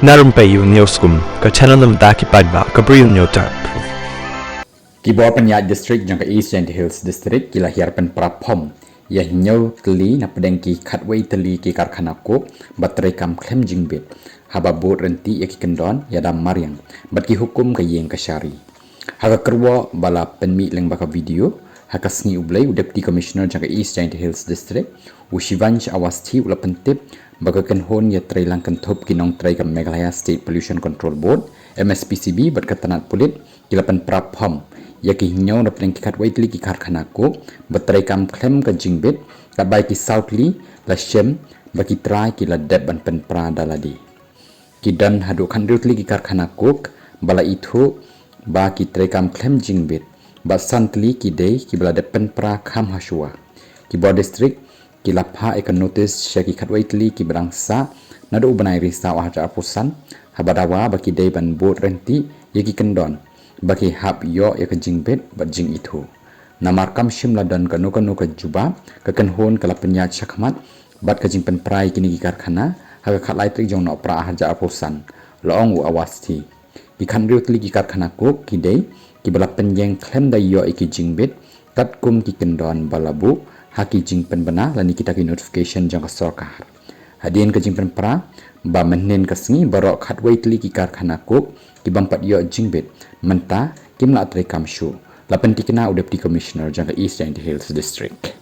Na Rympei U ke channel nabynta ki paidbah ke Bri U Hynñiewtrep. Kiba penyak district jang ke EJH district kila Hiar pynpra pom ya hinyau tylli na pedeng ki Khublei tylli ki karkhana ko pyntreikam klem jingbit haba bot renti ya ki kendon ya dam mariang bat ki hukum ke yeng ke syari haga kerwa bala penmi leng baka video haka sngi ublei deputy commissioner jang ke EJH district ushivanch awasti ula pentip baka kenhon ya trailang kentop ki nong pyntreikam Meghalaya State Pollution Control Board MSPCB bat ketanat pulit kila pynpra pom ya ki hinyau na pedeng ki Khublei tylli ki karkhana ko pyntreikam klem ke jingbit kat bai ki southly la shem baki try ki la deb ban pynpra daladi ki dan hadu khandru tylli ki karkhana kok bala itu ba ki pyntreikam klem jingbit ba santli ki dei ki bala deb pynpra kham hasua ki bo district ki lapha ek notice sya ki Khublei tylli ki berangsa nadu banai risa wa haja apusan habadawa baki dei ban bot renti ya ki kendon baki hab yo ya ke jingbit bat jing itu namarkam shimla dan kanu ke juba ke kenhon kala penyat syakmat bat ke jing pynprai kini ki karkhana haga khatlai trik jong no pra haja apusan loong u awasti ki khandriu tli ki karkhana ko ki dei ki bala penjeng klem da yo iki jingbit kat kum ki kendon balabu haki jing penbana lani kita ki notification jang ke Sorkar hadien ke jing pynpra ba menen ke sngi baroh Khublei tylli ki karkhana ko ki bampat yo jingbit menta kim la pyntreikam shu la pentikna deputy commissioner jang ke EJH district